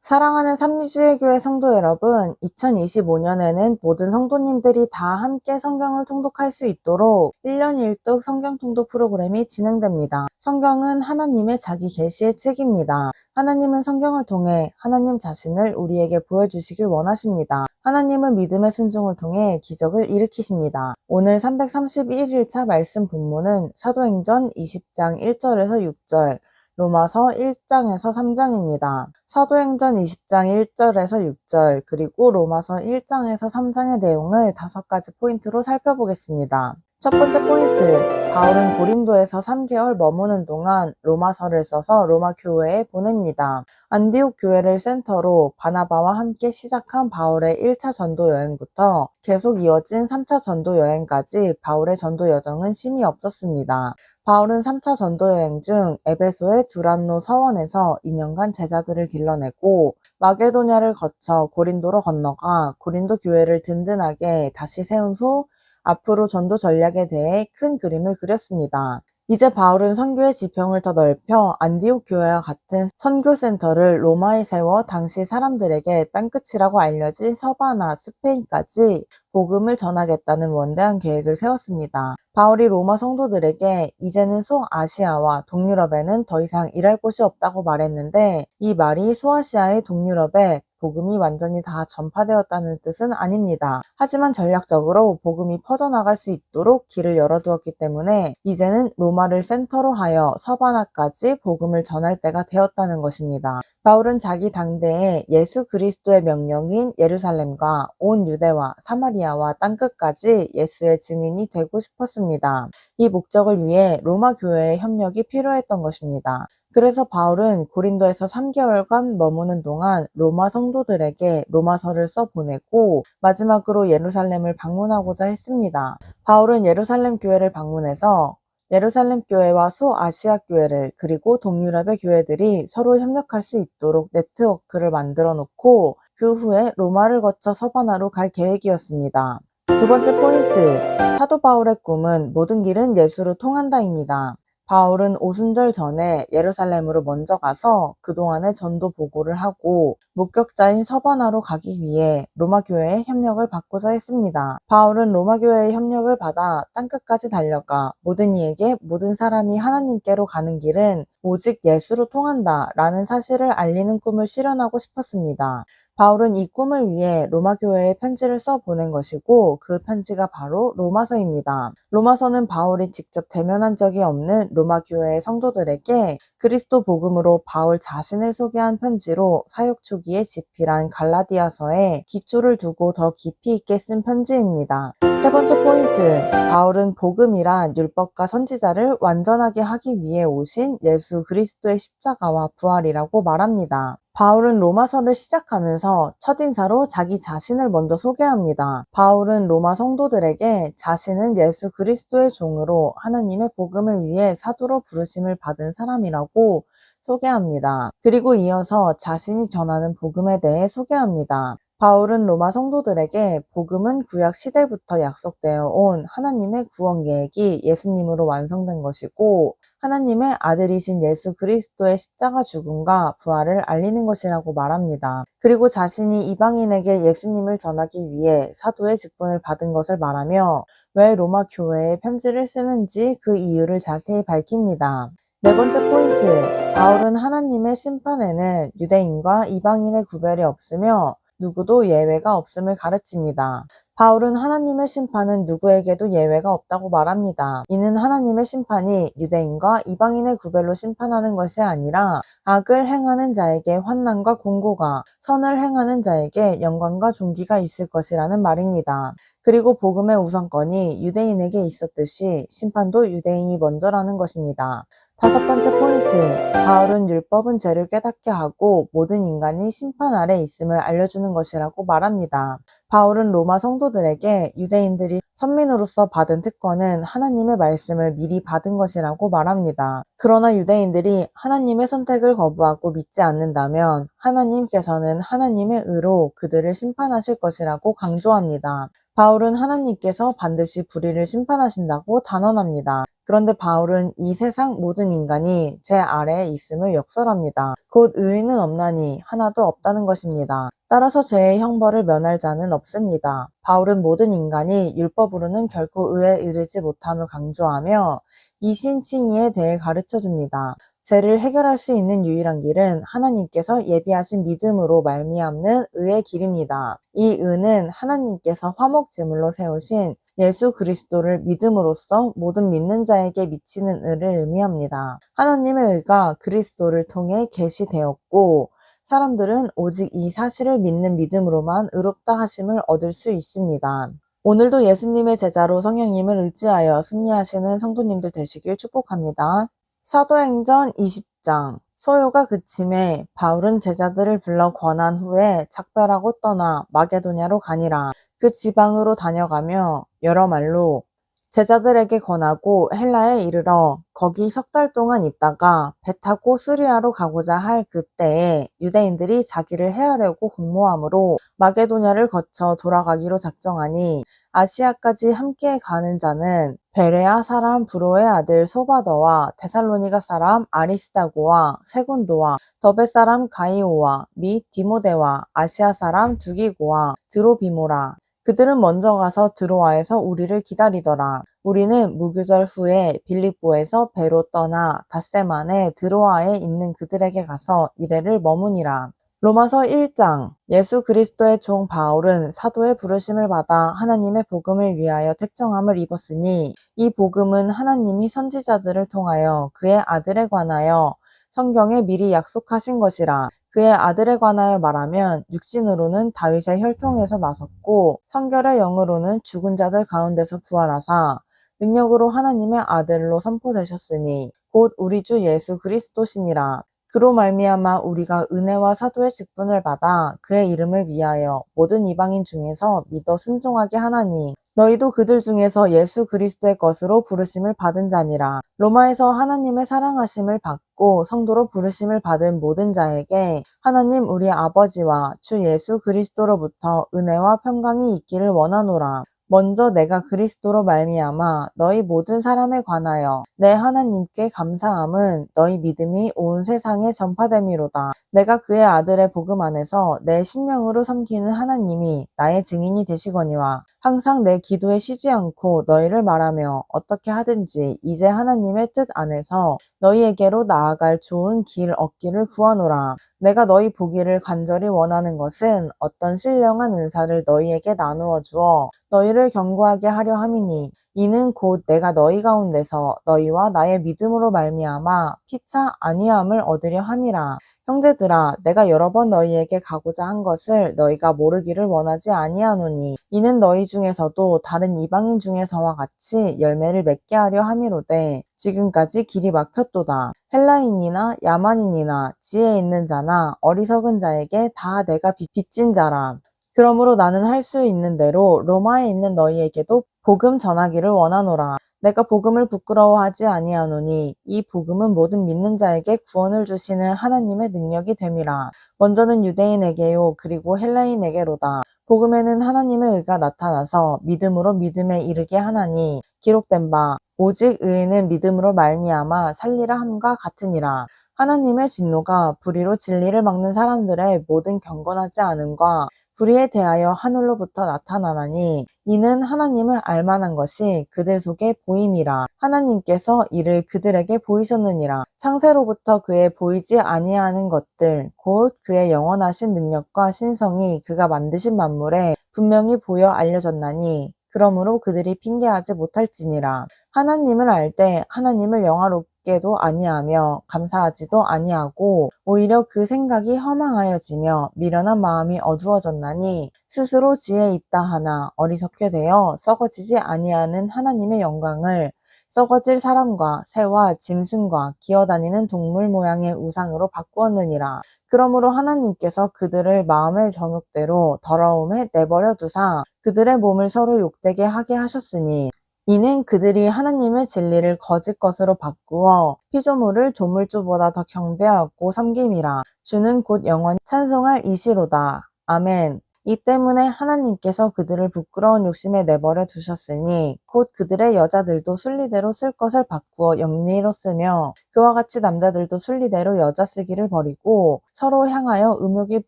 사랑하는 삼리주의교회 성도 여러분, 2025년에는 모든 성도님들이 다 함께 성경을 통독할 수 있도록 1년 1독 성경 통독 프로그램이 진행됩니다. 성경은 하나님의 자기 계시의 책입니다. 하나님은 성경을 통해 하나님 자신을 우리에게 보여주시길 원하십니다. 하나님은 믿음의 순종을 통해 기적을 일으키십니다. 오늘 331일차 말씀 본문은 사도행전 20장 1절에서 6절, 로마서 1장에서 3장입니다. 사도행전 20장 1절에서 6절, 그리고 로마서 1장에서 3장의 내용을 5가지 포인트로 살펴보겠습니다. 첫 번째 포인트, 바울은 고린도에서 3개월 머무는 동안 로마서를 써서 로마 교회에 보냅니다. 안디옥 교회를 센터로 바나바와 함께 시작한 바울의 1차 전도 여행부터 계속 이어진 3차 전도 여행까지 바울의 전도 여정은 쉼이 없었습니다. 바울은 3차 전도 여행 중 에베소의 두란노 서원에서 2년간 제자들을 길러내고 마게도냐를 거쳐 고린도로 건너가 고린도 교회를 든든하게 다시 세운 후 앞으로 전도 전략에 대해 큰 그림을 그렸습니다. 이제 바울은 선교의 지평을 더 넓혀 안디옥 교회와 같은 선교센터를 로마에 세워 당시 사람들에게 땅끝이라고 알려진 서바나, 스페인까지 복음을 전하겠다는 원대한 계획을 세웠습니다. 바울이 로마 성도들에게 이제는 소아시아와 동유럽에는 더 이상 일할 곳이 없다고 말했는데 이 말이 소아시아의 동유럽에 복음이 완전히 다 전파되었다는 뜻은 아닙니다. 하지만 전략적으로 복음이 퍼져나갈 수 있도록 길을 열어두었기 때문에 이제는 로마를 센터로 하여 서바나까지 복음을 전할 때가 되었다는 것입니다. 바울은 자기 당대에 예수 그리스도의 명령인 예루살렘과 온 유대와 사마리아와 땅끝까지 예수의 증인이 되고 싶었습니다. 이 목적을 위해 로마 교회의 협력이 필요했던 것입니다. 그래서 바울은 고린도에서 3개월간 머무는 동안 로마 성도들에게 로마서를 써보내고 마지막으로 예루살렘을 방문하고자 했습니다. 바울은 예루살렘 교회를 방문해서 예루살렘 교회와 소아시아 교회를 그리고 동유럽의 교회들이 서로 협력할 수 있도록 네트워크를 만들어 놓고 그 후에 로마를 거쳐 서바나로 갈 계획이었습니다. 두 번째 포인트, 사도 바울의 꿈은 모든 길은 예수로 통한다입니다. 바울은 오순절 전에 예루살렘으로 먼저 가서 그동안의 전도 보고를 하고 목격자인 서바나로 가기 위해 로마 교회의 협력을 받고자 했습니다. 바울은 로마 교회의 협력을 받아 땅끝까지 달려가 모든 이에게 모든 사람이 하나님께로 가는 길은 오직 예수로 통한다 라는 사실을 알리는 꿈을 실현하고 싶었습니다. 바울은 이 꿈을 위해 로마 교회에 편지를 써보낸 것이고 그 편지가 바로 로마서입니다. 로마서는 바울이 직접 대면한 적이 없는 로마 교회의 성도들에게 그리스도 복음으로 바울 자신을 소개한 편지로 사역 초기에 집필한 갈라디아서에 기초를 두고 더 깊이 있게 쓴 편지입니다. 세 번째 포인트, 바울은 복음이란 율법과 선지자를 완전하게 하기 위해 오신 예수 그리스도의 십자가와 부활이라고 말합니다. 바울은 로마서를 시작하면서 첫인사로 자기 자신을 먼저 소개합니다. 바울은 로마 성도들에게 자신은 예수 그리스도의 종으로 하나님의 복음을 위해 사도로 부르심을 받은 사람이라고 소개합니다. 그리고 이어서 자신이 전하는 복음에 대해 소개합니다. 바울은 로마 성도들에게 복음은 구약 시대부터 약속되어 온 하나님의 구원 계획이 예수님으로 완성된 것이고 하나님의 아들이신 예수 그리스도의 십자가 죽음과 부활을 알리는 것이라고 말합니다. 그리고 자신이 이방인에게 예수님을 전하기 위해 사도의 직분을 받은 것을 말하며 왜 로마 교회에 편지를 쓰는지 그 이유를 자세히 밝힙니다. 네 번째 포인트, 바울은 하나님의 심판에는 유대인과 이방인의 구별이 없으며 누구도 예외가 없음을 가르칩니다. 바울은 하나님의 심판은 누구에게도 예외가 없다고 말합니다. 이는 하나님의 심판이 유대인과 이방인의 구별로 심판하는 것이 아니라 악을 행하는 자에게 환난과 공고가, 선을 행하는 자에게 영광과 존귀가 있을 것이라는 말입니다. 그리고 복음의 우선권이 유대인에게 있었듯이 심판도 유대인이 먼저라는 것입니다. 다섯 번째 포인트, 바울은 율법은 죄를 깨닫게 하고 모든 인간이 심판 아래 있음을 알려주는 것이라고 말합니다. 바울은 로마 성도들에게 유대인들이 선민으로서 받은 특권은 하나님의 말씀을 미리 받은 것이라고 말합니다. 그러나 유대인들이 하나님의 선택을 거부하고 믿지 않는다면 하나님께서는 하나님의 의로 그들을 심판하실 것이라고 강조합니다. 바울은 하나님께서 반드시 불의를 심판하신다고 단언합니다. 그런데 바울은 이 세상 모든 인간이 제 아래에 있음을 역설합니다. 곧 의인은 없나니 하나도 없다는 것입니다. 따라서 죄의 형벌을 면할 자는 없습니다. 바울은 모든 인간이 율법으로는 결코 의에 이르지 못함을 강조하며 이신칭의에 대해 가르쳐줍니다. 죄를 해결할 수 있는 유일한 길은 하나님께서 예비하신 믿음으로 말미암는 의의 길입니다. 이 의는 하나님께서 화목 제물로 세우신 예수 그리스도를 믿음으로써 모든 믿는 자에게 미치는 의를 의미합니다. 하나님의 의가 그리스도를 통해 계시되었고 사람들은 오직 이 사실을 믿는 믿음으로만 의롭다 하심을 얻을 수 있습니다. 오늘도 예수님의 제자로 성령님을 의지하여 승리하시는 성도님들 되시길 축복합니다. 사도행전 20장 소요가 그침에 바울은 제자들을 불러 권한 후에 작별하고 떠나 마게도냐로 가니라. 그 지방으로 다녀가며 여러 말로 제자들에게 권하고 헬라에 이르러 거기 석 달 동안 있다가 배 타고 수리아로 가고자 할 그때에 유대인들이 자기를 해하려고 공모함으로 마게도냐를 거쳐 돌아가기로 작정하니 아시아까지 함께 가는 자는 베레아 사람 브로의 아들 소바더와 데살로니가 사람 아리스다고와 세군도와 더베 사람 가이오와 및 디모데와 아시아 사람 두기고와 드로비모라. 그들은 먼저 가서 드로아에서 우리를 기다리더라. 우리는 무교절 후에 빌립보에서 배로 떠나 닷새만에 드로아에 있는 그들에게 가서 이레를 머무니라. 로마서 1장 예수 그리스도의 종 바울은 사도의 부르심을 받아 하나님의 복음을 위하여 택정함을 입었으니 이 복음은 하나님이 선지자들을 통하여 그의 아들에 관하여 성경에 미리 약속하신 것이라. 그의 아들에 관하여 말하면 육신으로는 다윗의 혈통에서 나섰고 성결의 영으로는 죽은 자들 가운데서 부활하사 능력으로 하나님의 아들로 선포되셨으니 곧 우리 주 예수 그리스도시니라. 그로 말미암아 우리가 은혜와 사도의 직분을 받아 그의 이름을 위하여 모든 이방인 중에서 믿어 순종하게 하나니 너희도 그들 중에서 예수 그리스도의 것으로 부르심을 받은 자니라. 로마에서 하나님의 사랑하심을 받고 성도로 부르심을 받은 모든 자에게 하나님 우리 아버지와 주 예수 그리스도로부터 은혜와 평강이 있기를 원하노라. 먼저 내가 그리스도로 말미암아 너희 모든 사람에 관하여 내 하나님께 감사함은 너희 믿음이 온 세상에 전파됨이로다. 내가 그의 아들의 복음 안에서 내 심령으로 섬기는 하나님이 나의 증인이 되시거니와 항상 내 기도에 쉬지 않고 너희를 말하며 어떻게 하든지 이제 하나님의 뜻 안에서 너희에게로 나아갈 좋은 길 얻기를 구하노라. 내가 너희 보기를 간절히 원하는 것은 어떤 신령한 은사를 너희에게 나누어 주어 너희를 견고하게 하려 함이니 이는 곧 내가 너희 가운데서 너희와 나의 믿음으로 말미암아 피차 아니함을 얻으려 함이라. 형제들아 내가 여러 번 너희에게 가고자 한 것을 너희가 모르기를 원하지 아니하노니 이는 너희 중에서도 다른 이방인 중에서와 같이 열매를 맺게 하려 함이로되 지금까지 길이 막혔도다. 헬라인이나 야만인이나 지혜 있는 자나 어리석은 자에게 다 내가 빚진 자라. 그러므로 나는 할 수 있는 대로 로마에 있는 너희에게도 복음 전하기를 원하노라. 내가 복음을 부끄러워하지 아니하노니 이 복음은 모든 믿는 자에게 구원을 주시는 하나님의 능력이 됨이라. 먼저는 유대인에게요 그리고 헬라인에게로다. 복음에는 하나님의 의가 나타나서 믿음으로 믿음에 이르게 하나니 기록된 바 오직 의인은 믿음으로 말미암아 살리라 함과 같으니라. 하나님의 진노가 불의로 진리를 막는 사람들의 모든 경건하지 않음과 불의에 대하여 하늘로부터 나타나나니 이는 하나님을 알만한 것이 그들 속에 보임이라. 하나님께서 이를 그들에게 보이셨느니라. 창세로부터 그의 보이지 아니하는 것들 곧 그의 영원하신 능력과 신성이 그가 만드신 만물에 분명히 보여 알려졌나니 그러므로 그들이 핑계하지 못할지니라. 하나님을 알 때 하나님을 영화롭게도 아니하며 감사하지도 아니하고 오히려 그 생각이 허망하여지며 미련한 마음이 어두워졌나니 스스로 지혜 있다 하나 어리석게 되어 썩어지지 아니하는 하나님의 영광을 썩어질 사람과 새와 짐승과 기어다니는 동물 모양의 우상으로 바꾸었느니라. 그러므로 하나님께서 그들을 마음의 정욕대로 더러움에 내버려 두사 그들의 몸을 서로 욕되게 하게 하셨으니 이는 그들이 하나님의 진리를 거짓 것으로 바꾸어 피조물을 조물주보다 더 경배하고 섬김이라. 주는 곧 영원히 찬송할 이시로다. 아멘. 이 때문에 하나님께서 그들을 부끄러운 욕심에 내버려 두셨으니 곧 그들의 여자들도 순리대로 쓸 것을 바꾸어 영리로 쓰며 그와 같이 남자들도 순리대로 여자 쓰기를 버리고 서로 향하여 음욕이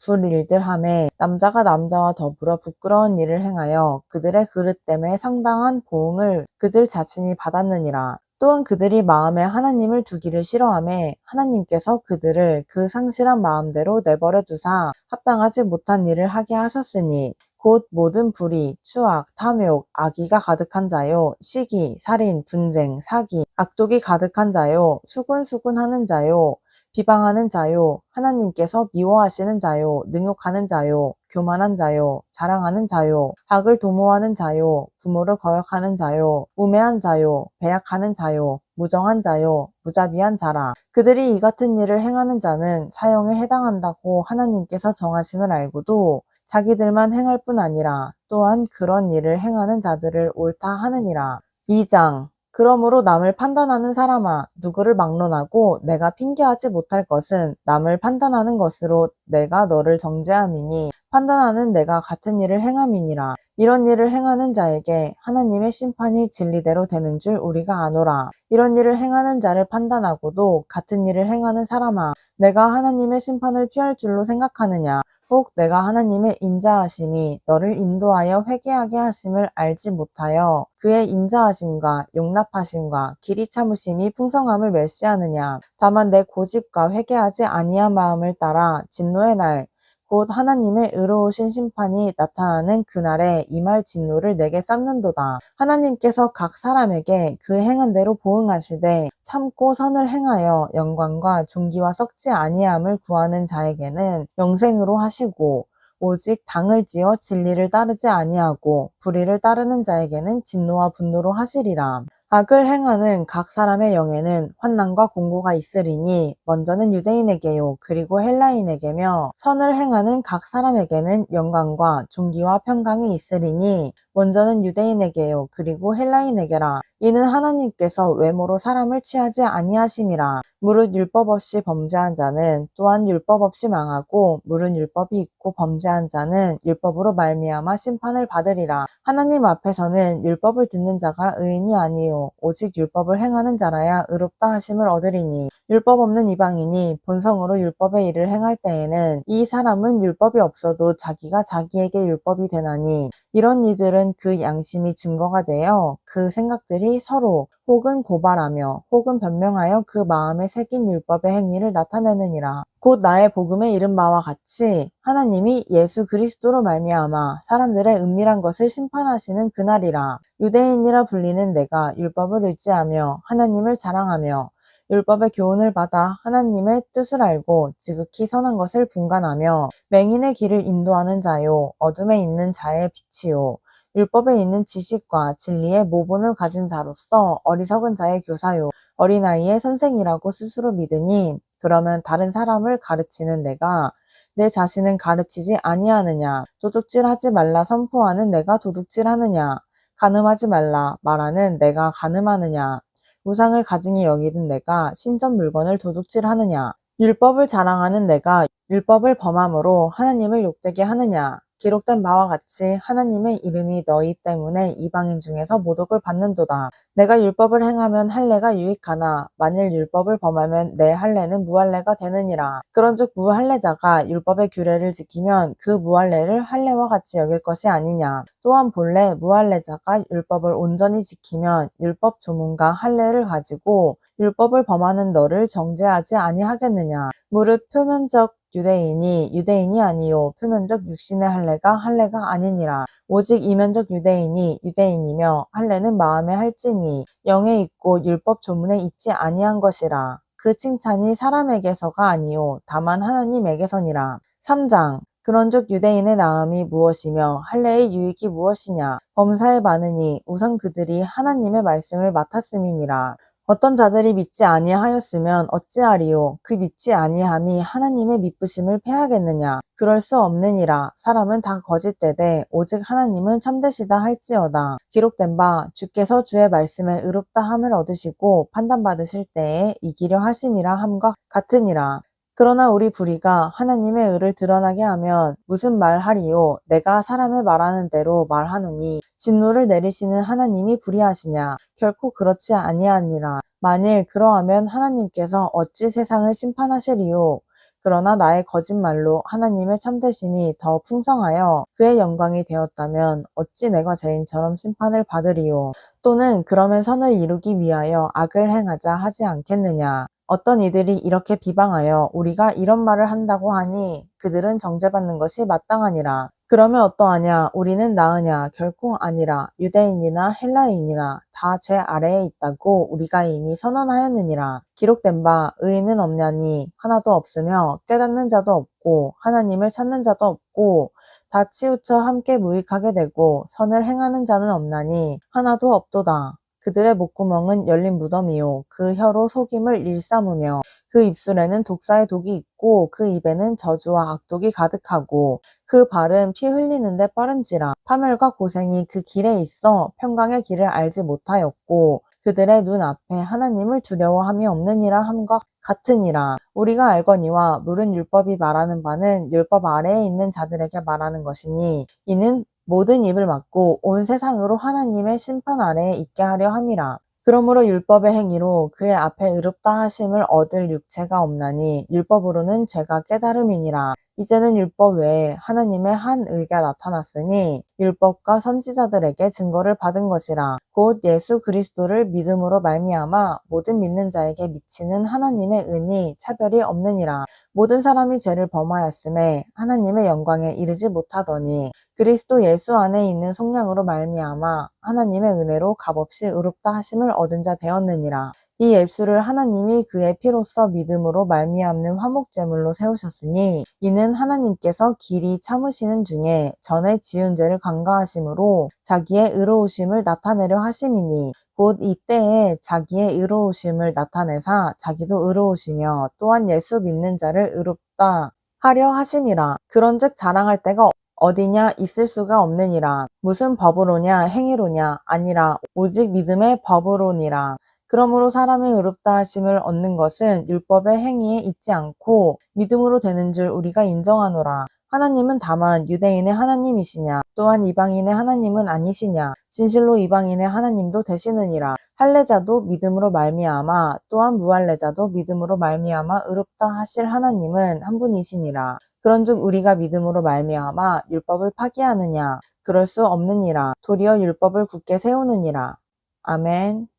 불일들 하매 남자가 남자와 더불어 부끄러운 일을 행하여 그들의 그릇됨에 상당한 보응을 그들 자신이 받았느니라. 또한 그들이 마음에 하나님을 두기를 싫어하매 하나님께서 그들을 그 상실한 마음대로 내버려 두사 합당하지 못한 일을 하게 하셨으니 곧 모든 불의, 추악, 탐욕, 악의가 가득한 자요, 시기, 살인, 분쟁, 사기, 악독이 가득한 자요, 수군수군하는 자요, 비방하는 자요, 하나님께서 미워하시는 자요, 능욕하는 자요, 교만한 자요, 자랑하는 자요, 악을 도모하는 자요, 부모를 거역하는 자요, 우매한 자요, 배약하는 자요, 무정한 자요, 무자비한 자라. 그들이 이 같은 일을 행하는 자는 사형에 해당한다고 하나님께서 정하심을 알고도 자기들만 행할 뿐 아니라 또한 그런 일을 행하는 자들을 옳다 하느니라. 2장. 그러므로 남을 판단하는 사람아, 누구를 막론하고 내가 핑계하지 못할 것은 남을 판단하는 것으로 내가 너를 정죄함이니 판단하는 내가 같은 일을 행함이니라. 이런 일을 행하는 자에게 하나님의 심판이 진리대로 되는 줄 우리가 아노라. 이런 일을 행하는 자를 판단하고도 같은 일을 행하는 사람아, 내가 하나님의 심판을 피할 줄로 생각하느냐? 혹 내가 하나님의 인자하심이 너를 인도하여 회개하게 하심을 알지 못하여 그의 인자하심과 용납하심과 길이 참으심이 풍성함을 멸시하느냐. 다만 내 고집과 회개하지 아니한 마음을 따라 진노의 날 곧 하나님의 의로우신 심판이 나타나는 그날에 임할 진노를 내게 쌓는도다. 하나님께서 각 사람에게 그 행한 대로 보응하시되 참고 선을 행하여 영광과 존귀와 썩지 아니함을 구하는 자에게는 영생으로 하시고 오직 당을 지어 진리를 따르지 아니하고 불의를 따르는 자에게는 진노와 분노로 하시리라. 악을 행하는 각 사람의 영에는 환난과 공고가 있으리니 먼저는 유대인에게요 그리고 헬라인에게며 선을 행하는 각 사람에게는 영광과 존귀와 평강이 있으리니 먼저는 유대인에게요 그리고 헬라인에게라. 이는 하나님께서 외모로 사람을 취하지 아니하심이라. 무릇 율법 없이 범죄한 자는 또한 율법 없이 망하고 무릇 율법이 있고 범죄한 자는 율법으로 말미암아 심판을 받으리라. 하나님 앞에서는 율법을 듣는 자가 의인이 아니요 오직 율법을 행하는 자라야 의롭다 하심을 얻으리니 율법 없는 이방인이 본성으로 율법의 일을 행할 때에는 이 사람은 율법이 없어도 자기가 자기에게 율법이 되나니 이런 이들은 그 양심이 증거가 되어 그 생각들이 서로 혹은 고발하며 혹은 변명하여 그 마음에 새긴 율법의 행위를 나타내느니라. 곧 나의 복음에 이른 바와 같이 하나님이 예수 그리스도로 말미암아 사람들의 은밀한 것을 심판하시는 그날이라. 유대인이라 불리는 내가 율법을 의지하며 하나님을 자랑하며 율법의 교훈을 받아 하나님의 뜻을 알고 지극히 선한 것을 분간하며 맹인의 길을 인도하는 자요 어둠에 있는 자의 빛이요 율법에 있는 지식과 진리의 모본을 가진 자로서 어리석은 자의 교사요 어린아이의 선생이라고 스스로 믿으니 그러면 다른 사람을 가르치는 내가 내 자신은 가르치지 아니하느냐? 도둑질하지 말라 선포하는 내가 도둑질하느냐? 간음하지 말라 말하는 내가 간음하느냐? 우상을 가증히 여기는 내가 신전 물건을 도둑질하느냐? 율법을 자랑하는 내가 율법을 범함으로 하나님을 욕되게 하느냐? 기록된 바와 같이 하나님의 이름이 너희 때문에 이방인 중에서 모독을 받는도다. 내가 율법을 행하면 할례가 유익하나 만일 율법을 범하면 내 할례는 무할례가 되느니라. 그런즉 무할례자가 율법의 규례를 지키면 그 무할례를 할례와 같이 여길 것이 아니냐. 또한 본래 무할례자가 율법을 온전히 지키면 율법 조문과 할례를 가지고 율법을 범하는 너를 정죄하지 아니하겠느냐. 무릇 표면적 유대인이 유대인이 아니요 표면적 육신의 할례가 할례가 아니니라. 오직 이면적 유대인이 유대인이며 할례는 마음에 할지니 영에 있고 율법 조문에 있지 아니한 것이라. 그 칭찬이 사람에게서가 아니요 다만 하나님에게서니라. 3장. 그런즉 유대인의 나음이 무엇이며 할례의 유익이 무엇이냐. 범사에 많으니 우선 그들이 하나님의 말씀을 맡았음이니라. 어떤 자들이 믿지 아니하였으면 어찌하리요? 그 믿지 아니함이 하나님의 믿으심을 패하겠느냐? 그럴 수 없느니라. 사람은 다 거짓되되 오직 하나님은 참되시다 할지어다. 기록된 바 주께서 주의 말씀에 의롭다 함을 얻으시고 판단받으실 때에 이기려 하심이라 함과 같으니라. 그러나 우리 불의가 하나님의 의를 드러나게 하면 무슨 말하리요? 내가 사람의 말하는 대로 말하노니 진노를 내리시는 하나님이 불의하시냐? 결코 그렇지 아니하니라. 만일 그러하면 하나님께서 어찌 세상을 심판하시리요? 그러나 나의 거짓말로 하나님의 참되심이 더 풍성하여 그의 영광이 되었다면 어찌 내가 죄인처럼 심판을 받으리요? 또는 그러면 선을 이루기 위하여 악을 행하자 하지 않겠느냐? 어떤 이들이 이렇게 비방하여 우리가 이런 말을 한다고 하니 그들은 정죄받는 것이 마땅하니라. 그러면 어떠하냐? 우리는 나으냐? 결코 아니라. 유대인이나 헬라인이나 다 죄 아래에 있다고 우리가 이미 선언하였느니라. 기록된 바 의인은 없냐니 하나도 없으며 깨닫는 자도 없고 하나님을 찾는 자도 없고 다 치우쳐 함께 무익하게 되고 선을 행하는 자는 없나니 하나도 없도다. 그들의 목구멍은 열린 무덤이요 그 혀로 속임을 일삼으며 그 입술에는 독사의 독이 있고 그 입에는 저주와 악독이 가득하고 그 발은 피 흘리는데 빠른지라. 파멸과 고생이 그 길에 있어 평강의 길을 알지 못하였고 그들의 눈 앞에 하나님을 두려워함이 없느니라 함과 같으니라. 우리가 알거니와 물은 율법이 말하는 바는 율법 아래에 있는 자들에게 말하는 것이니 이는 모든 입을 막고 온 세상으로 하나님의 심판 아래에 있게 하려 함이라. 그러므로 율법의 행위로 그의 앞에 의롭다 하심을 얻을 육체가 없나니 율법으로는 죄가 깨달음이니라. 이제는 율법 외에 하나님의 한 의가 나타났으니 율법과 선지자들에게 증거를 받은 것이라. 곧 예수 그리스도를 믿음으로 말미암아 모든 믿는 자에게 미치는 하나님의 은이 차별이 없느니라. 모든 사람이 죄를 범하였음에 하나님의 영광에 이르지 못하더니 그리스도 예수 안에 있는 속량으로 말미암아 하나님의 은혜로 값없이 의롭다 하심을 얻은 자 되었느니라. 이 예수를 하나님이 그의 피로써 믿음으로 말미암는 화목제물로 세우셨으니 이는 하나님께서 길이 참으시는 중에 전에 지은 죄를 간과하심으로 자기의 의로우심을 나타내려 하심이니 곧 이때에 자기의 의로우심을 나타내사 자기도 의로우시며 또한 예수 믿는 자를 의롭다 하려 하심이라. 그런즉 자랑할 데가 어디냐 있을 수가 없느니라. 무슨 법으로냐 행위로냐 아니라 오직 믿음의 법으로니라. 그러므로 사람의 의롭다 하심을 얻는 것은 율법의 행위에 있지 않고 믿음으로 되는 줄 우리가 인정하노라. 하나님은 다만 유대인의 하나님이시냐 또한 이방인의 하나님은 아니시냐. 진실로 이방인의 하나님도 되시느니라. 할례자도 믿음으로 말미암아 또한 무할례자도 믿음으로 말미암아 의롭다 하실 하나님은 한 분이시니라. 그런즉 우리가 믿음으로 말미암아 율법을 파기하느냐? 그럴 수 없느니라. 도리어 율법을 굳게 세우느니라. 아멘.